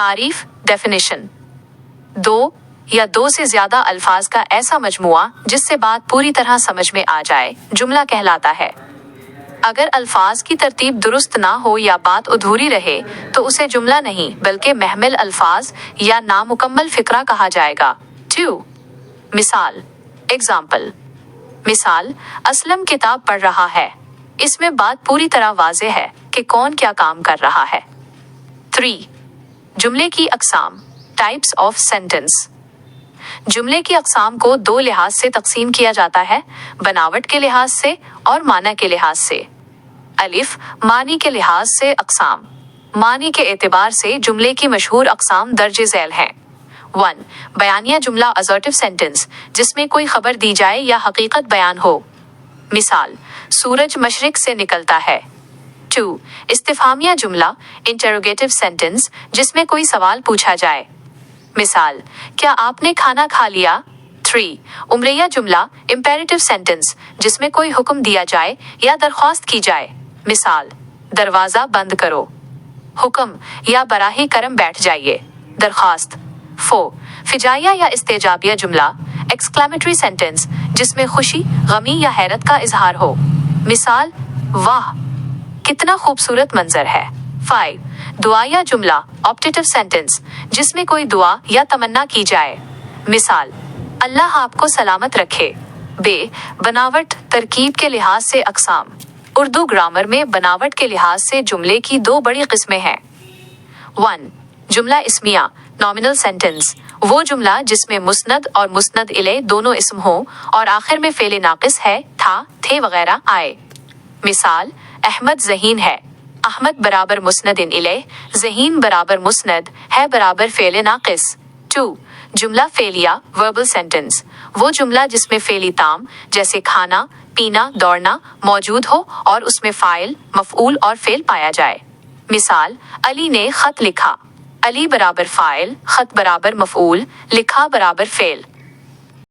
तारीफ डेफिनेशन, दो या दो से ज्यादा अल्फाज का ऐसा मजमुआ जिससे बात पूरी तरह समझ में आ जाए जुमला कहलाता है। अगर अल्फाज की तरतीब दुरुस्त ना हो या बात अधूरी रहे तो उसे जुमला नहीं बल्कि महमिल अल्फाज या नामुकम्मल फिक्रा कहा जाएगा। 2. मिसाल एग्जाम्पल, मिसाल असलम किताब पढ़ रहा है। इसमें बात पूरी तरह वाज़े है कि कौन क्या काम कर रहा है। 3. जुमले की अक़साम टाइप्स ऑफ सेंटेंस। जुमले की अक़साम को दो लिहाज से तकसीम किया जाता है, बनावट के लिहाज से और माना के लिहाज से। अलिफ, मानी के लिहाज से अक़साम। मानी के एतबार से जुमले की मशहूर अक़साम दर्ज झैल हैं। 1. बयानिया जुमला असर्टिव सेंटेंस, जिसमें कोई खबर दी जाए या हकीकत बयान हो। मिसाल, सूरज मशरिक से निकलता है। 2. इस्तिफामिया जुमला इंटरोगेटिव सेंटेंस, जिसमें कोई सवाल पूछा जाए। मिसाल, क्या आपने खाना खा लिया। 3. उम्रिया जुमला इम्पेरेटिव सेंटेंस, जिसमें कोई हुक्म दिया जाए या दरख्वास्त की जाए। मिसाल, दरवाज़ा बंद करो। हुक्म या बराहे करम बैठ जाइए। दरख्वास्त। 4. फिजाइया या इस्तेजाबिया जुमला एक्सक्लेमेटरी सेंटेंस, जिसमें खुशी, गमी या हैरत का इजहार हो। मिसाल, वाह कितना खूबसूरत मंजर है। 5. दुआया जुमला ऑप्टेटिव सेंटेंस, जिसमें कोई दुआ या तमन्ना की जाए। मिसाल, अल्लाह आपको सलामत रखे। बे, बनावट तरकीब के लिहाज से अक़साम। उर्दू ग्रामर में बनावट के लिहाज से जुमले की दो बड़ी किस्में हैं। 1. जुमला इस्मिया नॉमिनल सेंटेंस, वो जुमला जिसमें मुस्नद और मुस्नद इले दोनों इस्म हो और आखिर में फेले नाकिस है, था, थे वगैरह आए। मिसाल, अहमद ज़हीन है। अहमद बराबर मुस्नद इन इले, ज़हीन बराबर मुस्नद, है बराबर फेले नाकिस। 2. जुमला फेलिया वर्बल सेंटेंस, वो जुमला जिसमें फेली ताम जैसे खाना, पीना, दौड़ना मौजूद हो और उसमें फ़ाइल, मफ़ऊल और फेल पाया जाए। मिसाल, अली ने खत लिखा। अली बराबर फ़ाइल, खत बराबर मफ़ऊल, लिखा बराबर फेल।